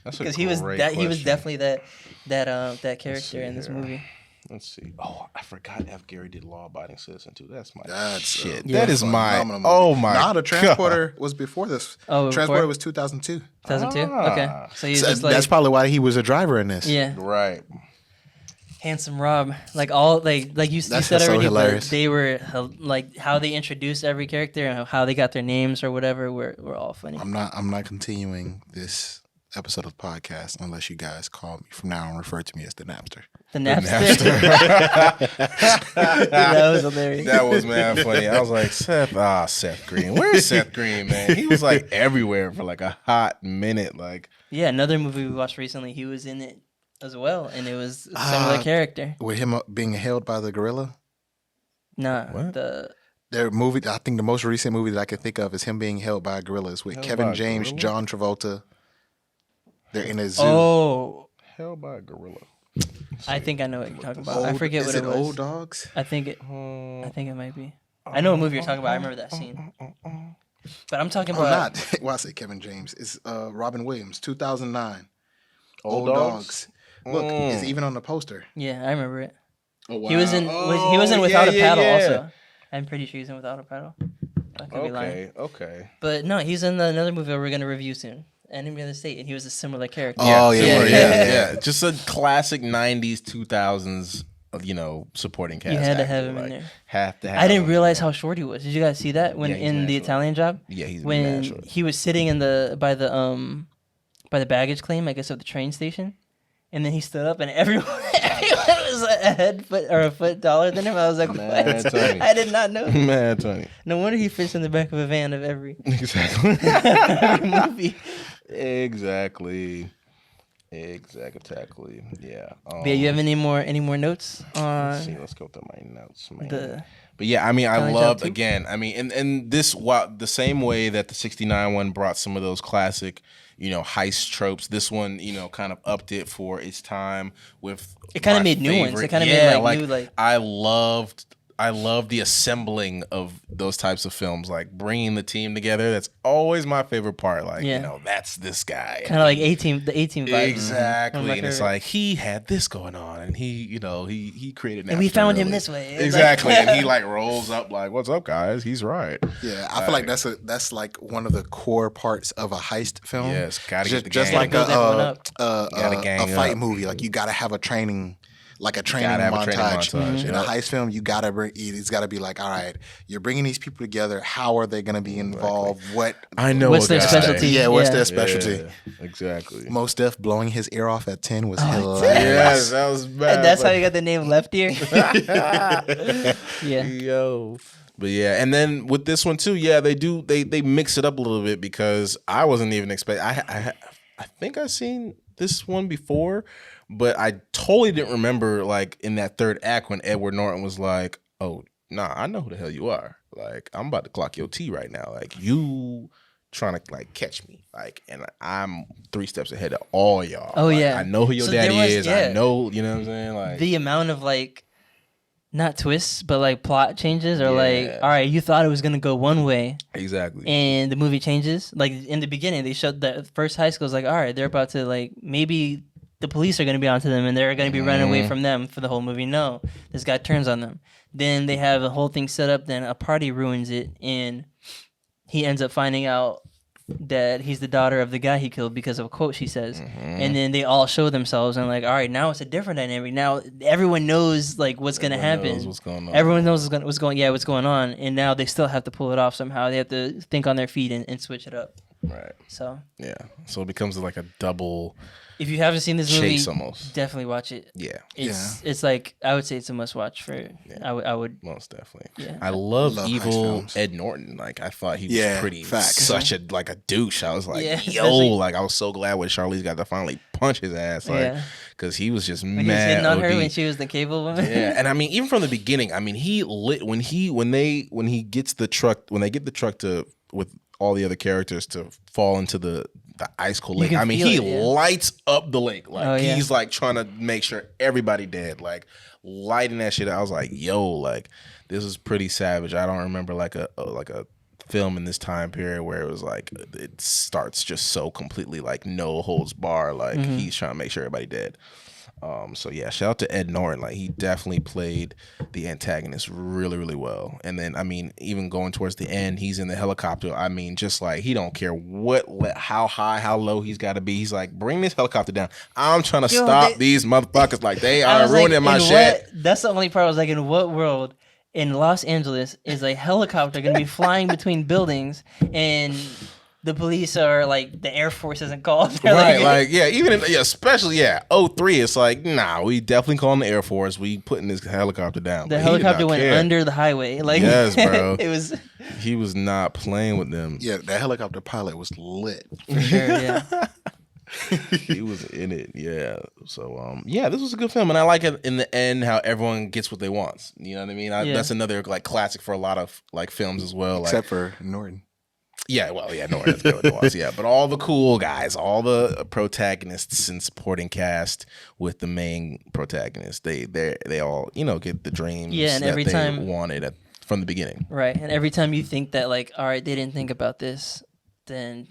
Because he was definitely that character in this movie. Let's see. Oh, I forgot F. Gary did Law Abiding Citizen too. That's my shit. Yeah, that is my. phenomenal movie. Oh my. Nah, the Transporter God. was before this. Oh, Transporter before? was 2002. 2002. Ah. Okay, so he's So just like that's probably why he was a driver in this. yeah, Right. handsome Rob. Like all like you That's said so already, hilarious. but they were like how they introduced every character and how they got their names or whatever were all funny. I'm not continuing this episode of the podcast unless you guys call me from now on, refer to me as the Napster. The Napster. That was hilarious. That was man funny. I was like, Seth Green. Where's Seth Green, man? He was like everywhere for like a hot minute. Like, Yeah, another movie we watched recently, he was in it as well, and it was a similar character. With him being held by the gorilla. Nah, What? Their movie, I think the most recent movie that I can think of is him being held by gorillas with Held Kevin by a James, gorilla? John Travolta. They're in a zoo. Oh, held by a gorilla. I think I know what you're talking about. I forget what it was. Old Dogs? I think it might be. I know what movie you're talking about. I remember that scene. But I'm talking Oh, about not. Well, I say Kevin James. It's Robin Williams, 2009. Old Dogs? Look, it's even on the poster. yeah, I remember it. Oh, wow. He was in Without a Paddle also. I'm pretty sure he's in Without a Paddle. I could be lying. Okay. But no, he's in another movie we're gonna review soon. Enemy of the State, and he was a similar character. Oh, yeah. Yeah. Just a classic 90s, 2000s, supporting cast. You had to actor, have him in like, there. Have to have I didn't him. realize how short he was. Did you guys see that when Yeah, he's in mad the short. Italian Job? Yeah, he's When mad short. he was sitting by the baggage claim, I guess, of the train station, and then he stood up, and everyone was a foot taller than him. I was like, Man, what? Tony. I did not know. Man, Tony. No wonder he fits in the back of a van of every Exactly. movie. Exactly. Yeah. But yeah, you have any more notes Let's see. on Let's go through my notes, man. the? But yeah, I mean, I Italian Job loved 2? again. I mean, and this the same way that the '69 one brought some of those classic, heist tropes. This one, kind of upped it for its time with. It kind of my made new ones. favorite- It kind of yeah, made new like. I love the assembling of those types of films, like bringing the team together. That's always my favorite part. Like, that's this guy. Kind of like the 18 vibe. Exactly. And it's favorite. like he had this going on, and he created. And we Napster found him early. this way. It's Exactly. like- And he like rolls up like, "What's up, guys? He's right." Yeah, I feel like that's like one of the core parts of a heist film. Yes, gotta get the just gang. like Build everyone up. Gotta gang a fight up. movie. Like you gotta have a training. Like a training Gotta have a montage. training montage, In a heist film, you gotta it's gotta be like, all right, you're bringing these people together. How are they gonna be involved? What I know What's a their guy. specialty? Yeah, what's Yeah. their specialty? Yeah, exactly. Most Def blowing his ear off at 10 was hilarious. Yes, that was bad. And that's how you got the name Left Ear. Yeah. Yo. But yeah, and then with this one too, yeah, they mix it up a little bit because I wasn't even expecting. I think I've seen this one before, but I totally didn't remember like in that third act when Edward Norton was like, "Oh, nah, I know who the hell you are. Like, I'm about to clock your T right now. Like, you trying to like catch me. Like, and I'm 3 steps ahead of all y'all. Oh, Like, yeah. I know who your So daddy there was- is. yeah. I know, you know what I'm saying? Like, The amount of like, not twists, but like plot changes, or like, Yeah. all right, you thought it was gonna go one way, exactly. and the movie changes. Like in the beginning, they showed the first high school is like, all right, they're about to like maybe the police are gonna be onto them, and they're gonna be running away from them for the whole movie. No, this guy turns on them. Then they have a whole thing set up. Then a party ruins it, and he ends up finding out that he's the daughter of the guy he killed because of a quote she says. And then they all show themselves and like, all right, now it's a different dynamic. Now everyone knows like what's gonna happen. knows what's going on. Everyone knows what's going on, and now they still have to pull it off somehow. They have to think on their feet and switch it up. Right. So Yeah. So it becomes like a double if you haven't seen this movie, chase almost. definitely watch it. Yeah. It's like I would say it's a must watch for. I would. Most definitely. Yeah. I love Love heist evil films. Ed Norton. Like I thought he was Yeah, pretty facts. such a like a douche. I was like, Yeah, yo, especially- like I was so glad when Charlize got to finally punch his ass, like, Yeah. because he was just When he was mad. hitting on her OD. when she was the cable woman. Yeah, and I mean, even from the beginning, I mean, he lit when he gets the truck when they get the truck to with all the other characters to fall into the ice cold lake. can I mean, feel he it, yeah. lights up the lake. Like Oh, yeah. he's like trying to make sure everybody dead. Like lighting that shit. I was like, yo, like this is pretty savage. I don't remember like a film in this time period where it was like it starts just so completely like no holds bar. Like he's trying to make sure everybody dead. So yeah, shout out to Ed Norton. Like, he definitely played the antagonist really, really well. And then, I mean, even going towards the end, he's in the helicopter. I mean, just like, he don't care how high, how low he's got to be. He's like, bring this helicopter down. I'm trying to stop these motherfuckers. Like, they are ruining my shit. That's the only part I was like, in what world in Los Angeles is a helicopter going to be flying between buildings and the police are like, the Air Force isn't called? Right, like, yeah, even especially, 03, it's like, nah, we definitely calling the Air Force. We putting this helicopter down. The helicopter went under the highway. Like, yes, bro. He was not playing with them. Yeah, that helicopter pilot was lit. For sure, yeah. He was in it, yeah. So, this was a good film, and I like it in the end how everyone gets what they want. You know what I mean? That's another like classic for a lot of like films as well. Except for Norton. Yeah, well, yeah, Norton is good with yeah, but all the cool guys, all the protagonists and supporting cast with the main protagonist, they all get the dreams and every that time they wanted from the beginning. Right, and every time you think that like, all right, they didn't think about this, then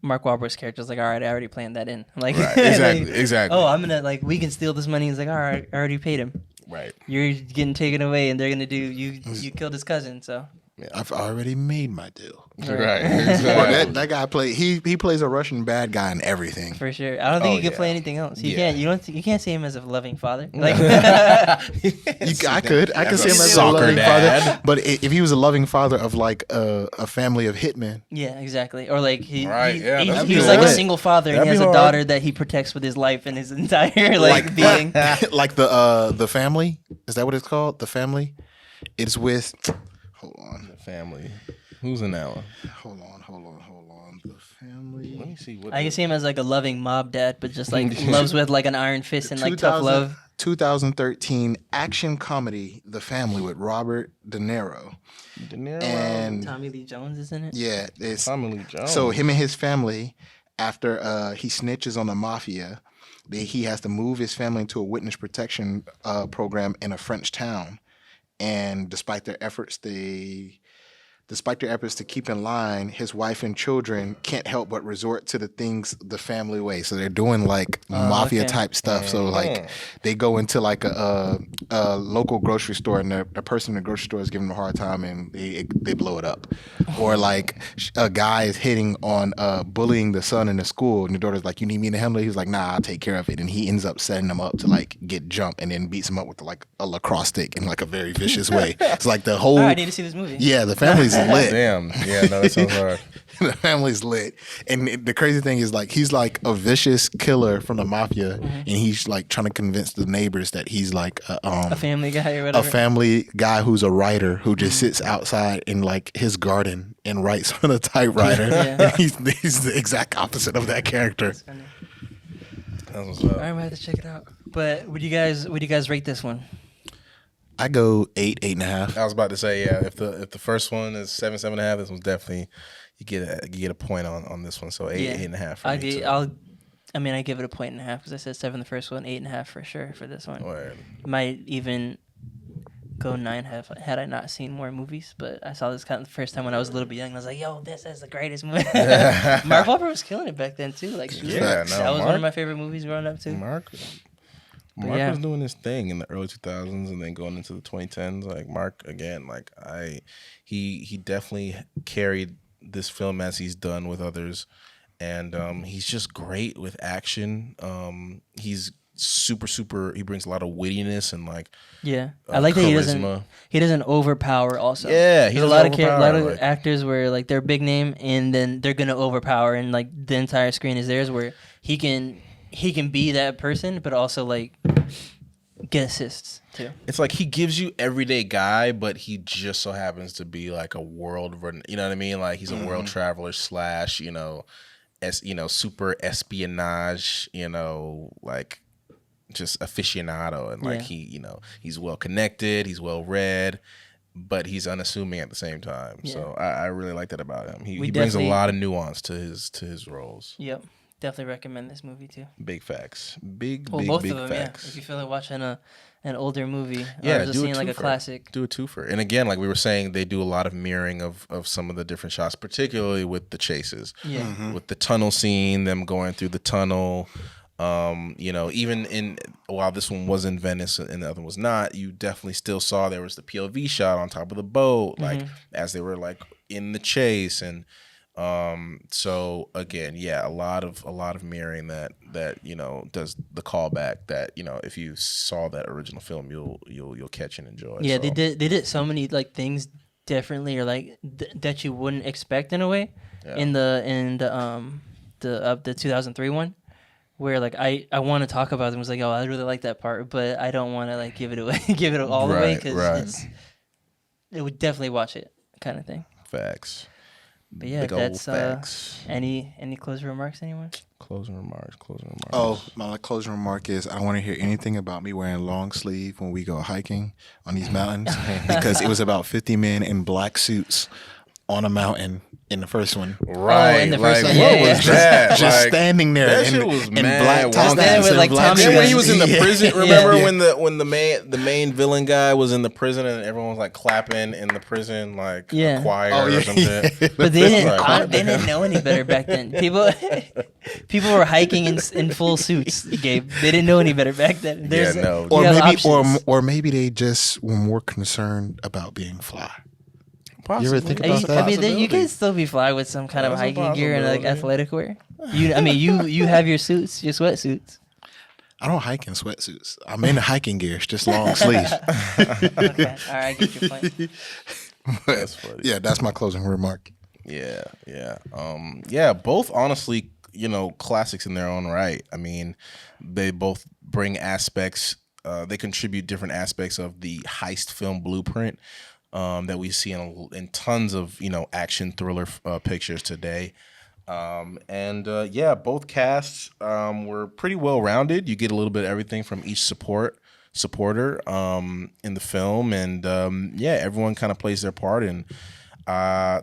Mark Wahlberg's character is like, all right, I already planned that in. Like, right, exactly, exactly. Oh, I'm gonna we can steal this money. He's like, all right, I already paid him. Right, you're getting taken away, and they're gonna do you killed his cousin, so. Yeah, I've already made my deal. Right. Exactly. Well, that guy he plays a Russian bad guy in everything. For sure. I don't think he can play anything else. You can't see him as a loving father. Like I could see him as a loving father. But if he was a loving father of like a family of hitmen. Yeah, exactly. Or like he was like a single father and he has a daughter that he protects with his life and his entire being. Like the family? Is that what it's called? The Family? It's with hold on. The Family. Who's in that one? Hold on. The Family. Let me see. I can see him as like a loving mob dad, but just like loves with like an iron fist and like tough love. 2013 action comedy, The Family, with Robert De Niro. And Tommy Lee Jones is in it? Yeah. It's Tommy Lee Jones. So him and his family, after he snitches on the mafia, he has to move his family into a witness protection program in a French town. And despite their efforts to keep in line, his wife and children can't help but resort to the things the family way. So they're doing like mafia type stuff. So like they go into like a local grocery store, and the person in the grocery store is giving them a hard time, and they blow it up. Or like a guy is hitting on bullying the son in the school, and the daughter's like, "You need me to handle it?" He's like, "Nah, I'll take care of it." And he ends up setting them up to like get jumped, and then beats them up with like a lacrosse stick in like a very vicious way. It's like the whole. I need to see this movie. Yeah, The Family's lit. Damn. Yeah, no, that sounds hard. The Family's lit. And the crazy thing is like he's like a vicious killer from the mafia, and he's like trying to convince the neighbors that he's like a family guy or whatever. A family guy who's a writer who just sits outside in like his garden and writes on a typewriter. And he's the exact opposite of that character. That's what's up. I might have to check it out. But would you guys rate this one? I go 8.5. I was about to say, yeah. If the first one is 7.5, this one's definitely you get a point on this one. So 8.5. For me I give it a 1.5 because I said 7 the first one, 8.5 for sure for this one. Word. Might even go 9.5 had I not seen more movies. But I saw this kind of the first time when I was a little bit young. And I was like, yo, this is the greatest movie. Mark Wahlberg was killing it back then too. Like, that was one of my favorite movies growing up too. Mark was doing his thing in the early 2000s and then going into the 2010s. Like Mark, again, like he definitely carried this film as he's done with others, and he's just great with action. He's super. He brings a lot of wittiness and like I like charisma. That he doesn't overpower. Also, there's a lot of actors where like they're big name and then they're gonna overpower and like the entire screen is theirs. Where he can be that person, but also like get assists too. It's like he gives you everyday guy, but he just so happens to be like a world. You know what I mean? Like he's a world traveler / super espionage. Like just aficionado, and like he's well connected. He's well read, but he's unassuming at the same time. Yeah. So I really like that about him. He brings a lot of nuance to his roles. Yep. Definitely recommend this movie too. Big facts. Big both of them, facts. Yeah. If you feel like watching an older movie, or just seeing like a classic. Do a twofer. And again, like we were saying, they do a lot of mirroring of some of the different shots, particularly with the chases. Yeah. With the tunnel scene, them going through the tunnel. Even while this one was in Venice and the other one was not, you definitely still saw there was the POV shot on top of the boat, like as they were like in the chase, and so again, yeah, a lot of mirroring that does the callback that if you saw that original film, you'll catch and enjoy. Yeah, so. they did so many like things differently, or like that you wouldn't expect in a way. Yeah. In the 2003 one, where like I want to talk about them, was like, oh, I really like that part, but I don't want to like give it away, give it all away, because it would definitely watch it kind of thing. Facts. But yeah, that's any closing remarks, anyone? Closing remarks. Oh, my closing remark is I don't want to hear anything about me wearing long sleeve when we go hiking on these mountains, because it was about 50 men in black suits on a mountain in the first one. Right. In the first one. What was that? Just standing there that in shit was black mad top wonky. With, like, Tommy Then when he was in the Yeah. prison, remember when the main villain guy was in the prison and everyone was like clapping in the prison, like a choir or some shit. But they didn't know any better back then. People were hiking in full suits, Gabe. They didn't know any better back then. Or maybe they just were more concerned about being fly. Possibly. You ever think about that? I mean, you can still be fly with some kind of hiking gear and like athletic wear. You have your suits, your sweatsuits. I don't hike in sweatsuits. I'm in hiking gear. It's just long sleeve. Okay, all right, I get your point. That's funny. Yeah, that's my closing remark. Yeah. Both honestly, classics in their own right. I mean, they both bring aspects. They contribute different aspects of the heist film blueprint that we see in tons of action thriller pictures today. Both casts were pretty well rounded. You get a little bit of everything from each supporter in the film, and everyone kind of plays their part, and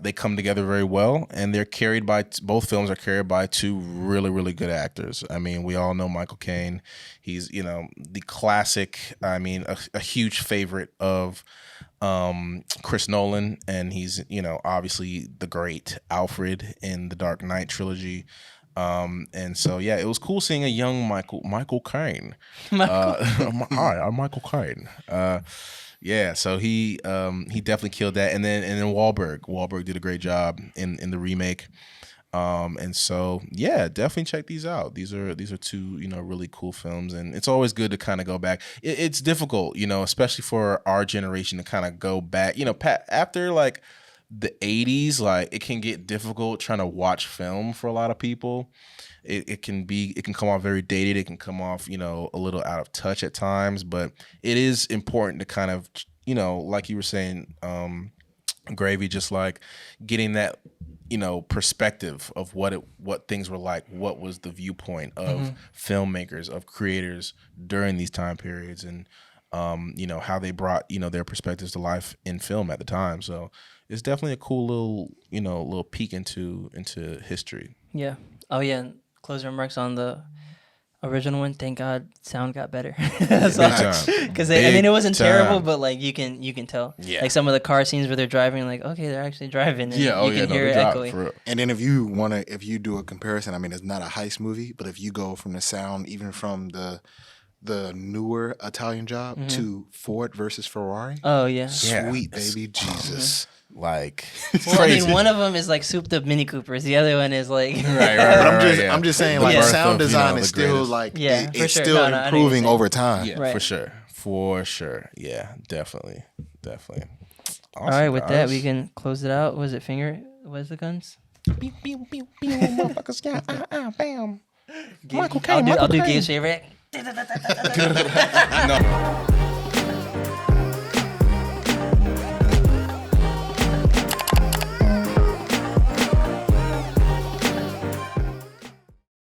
they come together very well. And they're carried by both films are carried by two really, really good actors. I mean, we all know Michael Caine. He's the classic. I mean, a huge favorite of Chris Nolan, and he's obviously the great Alfred in the Dark Knight trilogy. And so it was cool seeing a young Michael Caine. Hi, I'm Michael Caine. So he definitely killed that, and then Wahlberg did a great job in the remake. And so definitely check these out. These are two really cool films, and it's always good to kind of go back. It's difficult, especially for our generation to kind of go back. After like the 80s, like it can get difficult trying to watch film for a lot of people. It can come off very dated. It can come off a little out of touch at times, but it is important to kind of like you were saying, Gravy, just like getting that perspective of what things were like, what was the viewpoint of filmmakers, of creators during these time periods, and how they brought their perspectives to life in film at the time. So it's definitely a cool little peek into history. Yeah. Oh yeah. And closing remarks on the original one. Thank God, sound got better. Because it wasn't terrible, but like you can tell. Yeah. Like some of the car scenes where they're driving, like okay, they're actually driving. And you can hear it echoing. And then if you do a comparison, I mean, it's not a heist movie, but if you go from the sound, even from the newer Italian Job to Ford versus Ferrari. Oh yeah. Sweet baby Jesus. Like, well, I mean, one of them is like souped up Mini Coopers. The other one is like, right. But I'm just saying, like, the sound design is still like, it's still improving over time. Yeah, for sure. Yeah, definitely. Awesome, all right, with that, we can close it out. Was it finger? Was the guns? Pew, pew, pew, pew, motherfuckers, bam. Michael Caine. I'll do Gabe's favorite. No.